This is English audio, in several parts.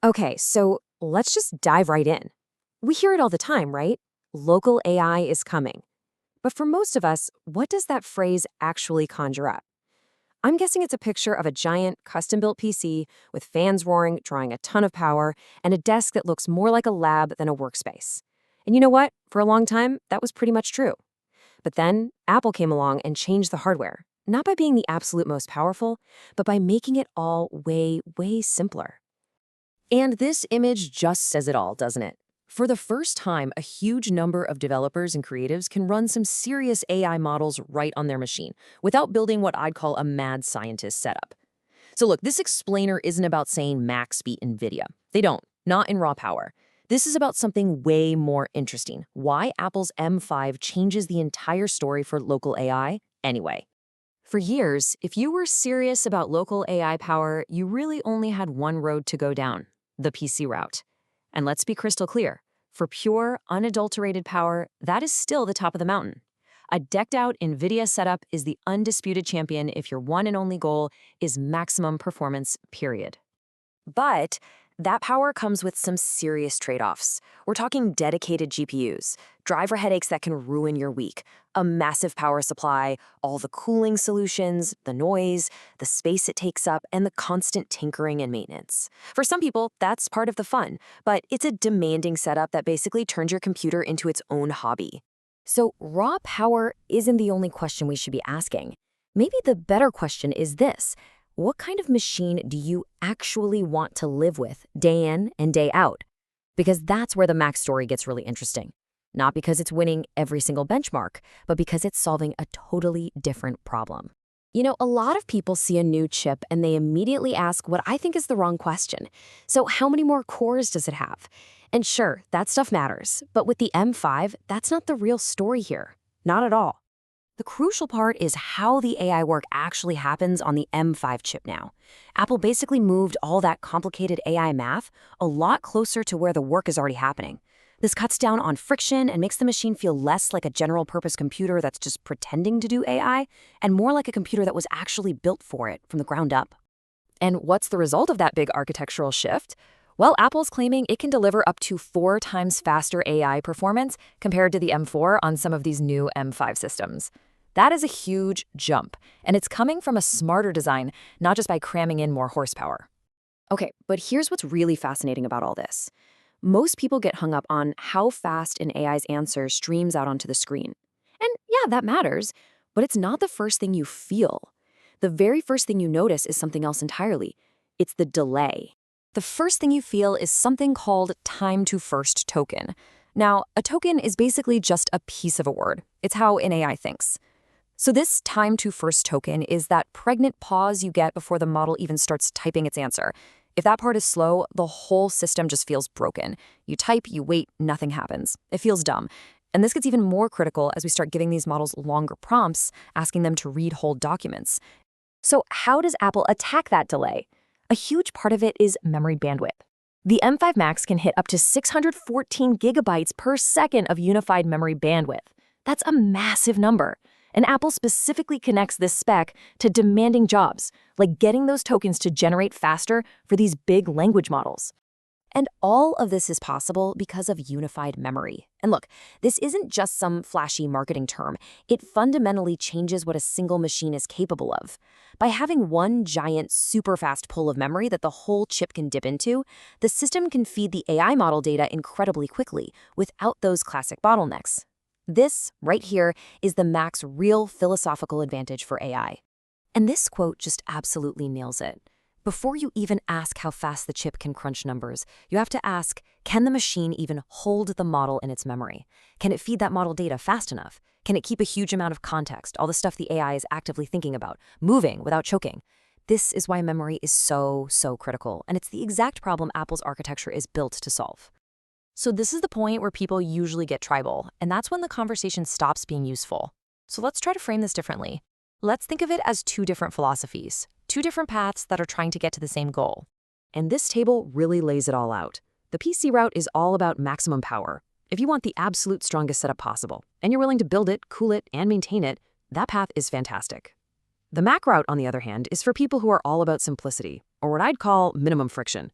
Okay, so let's just dive right in. We hear it all the time, right? Local AI is coming. But for most of us, what does that phrase actually conjure up? I'm guessing it's a picture of a giant, custom built PC with fans roaring, drawing a ton of power, and a desk that looks more like a lab than a workspace. And you know what? For a long time, that was pretty much true. But then Apple came along and changed the hardware, not by being the absolute most powerful, but by making it all way, way simpler. And this image just says it all, doesn't it? For the first time, a huge number of developers and creatives can run some serious AI models right on their machine without building what I'd call a mad scientist setup. So look, this explainer isn't about saying max beat NVIDIA. They don't, not in raw power. This is about something way more interesting, why Apple's M5 changes the entire story for local AI anyway. For years, if you were serious about local AI power, you really only had one road to go down, the PC route. And let's be crystal clear, for pure, unadulterated power, that is still the top of the mountain. A decked-out NVIDIA setup is the undisputed champion if your one and only goal is maximum performance, period. But that power comes with some serious trade-offs. We're talking dedicated GPUs, driver headaches that can ruin your week, a massive power supply, all the cooling solutions, the noise, the space it takes up, and the constant tinkering and maintenance. For some people, that's part of the fun, but it's a demanding setup that basically turns your computer into its own hobby. So raw power isn't the only question we should be asking. Maybe the better question is this. What kind of machine do you actually want to live with day in and day out? Because that's where the Mac story gets really interesting. Not because it's winning every single benchmark, but because it's solving a totally different problem. You know, a lot of people see a new chip and they immediately ask what I think is the wrong question. So how many more cores does it have? And sure, that stuff matters, but with the M5, that's not the real story here. Not at all. The crucial part is how the AI work actually happens on the M5 chip now. Apple basically moved all that complicated AI math a lot closer to where the work is already happening. This cuts down on friction and makes the machine feel less like a general-purpose computer that's just pretending to do AI, and more like a computer that was actually built for it from the ground up. And what's the result of that big architectural shift? Well, Apple's claiming it can deliver up to 4 times faster AI performance compared to the M4 on some of these new M5 systems. That is a huge jump, and it's coming from a smarter design, not just by cramming in more horsepower. Okay, but here's what's really fascinating about all this. Most people get hung up on how fast an AI's answer streams out onto the screen. And yeah, that matters, but it's not the first thing you feel. The very first thing you notice is something else entirely. It's the delay. The first thing you feel is something called time to first token. Now, a token is basically just a piece of a word. It's how an AI thinks. So this time to first token is that pregnant pause you get before the model even starts typing its answer. If that part is slow, the whole system just feels broken. You type, you wait, nothing happens. It feels dumb. And this gets even more critical as we start giving these models longer prompts, asking them to read whole documents. So how does Apple attack that delay? A huge part of it is memory bandwidth. The M5 Max can hit up to 614 gigabytes per second of unified memory bandwidth. That's a massive number. And Apple specifically connects this spec to demanding jobs, like getting those tokens to generate faster for these big language models. And all of this is possible because of unified memory. And look, this isn't just some flashy marketing term. It fundamentally changes what a single machine is capable of. By having one giant, super fast pool of memory that the whole chip can dip into, the system can feed the AI model data incredibly quickly without those classic bottlenecks. This, right here, is the Mac's real philosophical advantage for AI. And this quote just absolutely nails it. Before you even ask how fast the chip can crunch numbers, you have to ask, can the machine even hold the model in its memory? Can it feed that model data fast enough? Can it keep a huge amount of context, all the stuff the AI is actively thinking about, moving without choking? This is why memory is so critical, and it's the exact problem Apple's architecture is built to solve. So this is the point where people usually get tribal, and that's when the conversation stops being useful. So let's try to frame this differently. Let's think of it as 2 different philosophies, 2 different paths that are trying to get to the same goal. And this table really lays it all out. The PC route is all about maximum power. If you want the absolute strongest setup possible, and you're willing to build it, cool it, and maintain it, that path is fantastic. The Mac route, on the other hand, is for people who are all about simplicity, or what I'd call minimum friction.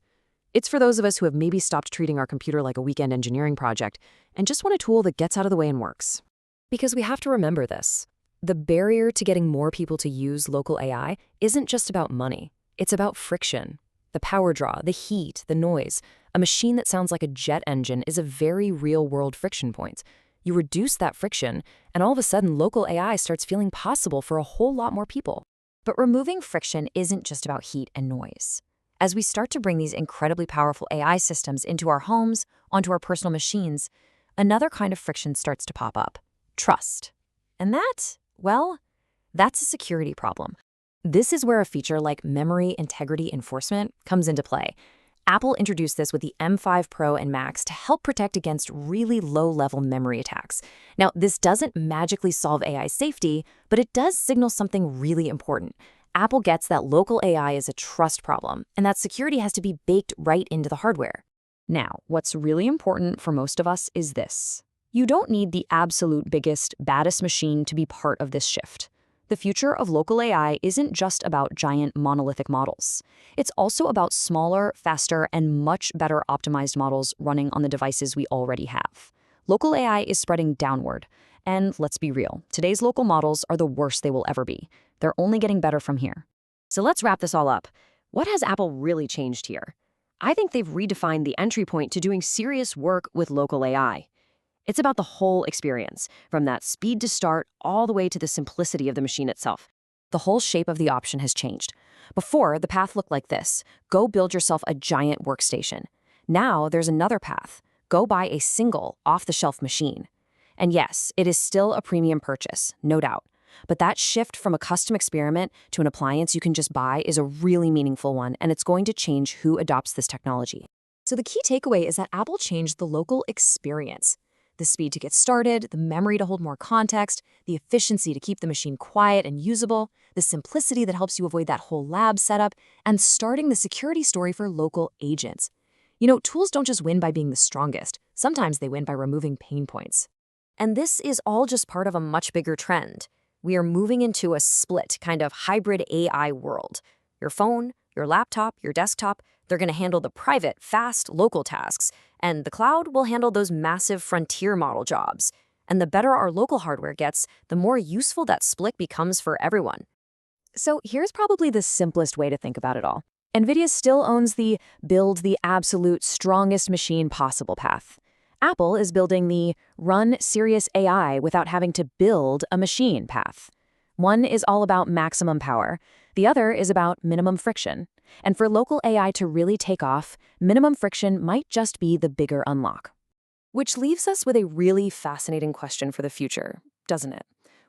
It's for those of us who have maybe stopped treating our computer like a weekend engineering project and just want a tool that gets out of the way and works. Because we have to remember this. The barrier to getting more people to use local AI isn't just about money. It's about friction. The power draw, the heat, the noise. A machine that sounds like a jet engine is a very real-world friction point. You reduce that friction, and all of a sudden local AI starts feeling possible for a whole lot more people. But removing friction isn't just about heat and noise. As we start to bring these incredibly powerful AI systems into our homes, onto our personal machines, another kind of friction starts to pop up: trust. And that, well, that's a security problem. This is where a feature like memory integrity enforcement comes into play. Apple introduced this with the M5 Pro and Max to help protect against really low-level memory attacks. Now, this doesn't magically solve AI safety, but it does signal something really important. Apple gets that local AI is a trust problem, and that security has to be baked right into the hardware. Now, what's really important for most of us is this. You don't need the absolute biggest, baddest machine to be part of this shift. The future of local AI isn't just about giant monolithic models. It's also about smaller, faster, and much better optimized models running on the devices we already have. Local AI is spreading downward. And let's be real, today's local models are the worst they will ever be. They're only getting better from here. So let's wrap this all up. What has Apple really changed here? I think they've redefined the entry point to doing serious work with local AI. It's about the whole experience, from that speed to start all the way to the simplicity of the machine itself. The whole shape of the option has changed. Before, the path looked like this: go build yourself a giant workstation. Now there's another path: go buy a single, off-the-shelf machine. And yes, it is still a premium purchase, no doubt. But that shift from a custom experiment to an appliance you can just buy is a really meaningful one, and it's going to change who adopts this technology. So the key takeaway is that Apple changed the local experience. The speed to get started, the memory to hold more context, the efficiency to keep the machine quiet and usable, the simplicity that helps you avoid that whole lab setup, and starting the security story for local agents. You know, tools don't just win by being the strongest. Sometimes they win by removing pain points. And this is all just part of a much bigger trend. We are moving into a split, kind of hybrid AI world. Your phone, your laptop, your desktop, they're going to handle the private, fast, local tasks, and the cloud will handle those massive frontier model jobs. And the better our local hardware gets, the more useful that split becomes for everyone. So here's probably the simplest way to think about it all. NVIDIA still owns the build the absolute strongest machine possible path. Apple is building the run serious AI without having to build a machine path. One is all about maximum power. The other is about minimum friction. And for local AI to really take off, minimum friction might just be the bigger unlock. Which leaves us with a really fascinating question for the future, doesn't it?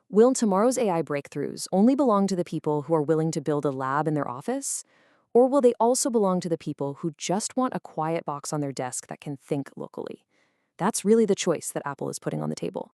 Will tomorrow's AI breakthroughs only belong to the people who are willing to build a lab in their office? Or will they also belong to the people who just want a quiet box on their desk that can think locally? That's really the choice that Apple is putting on the table.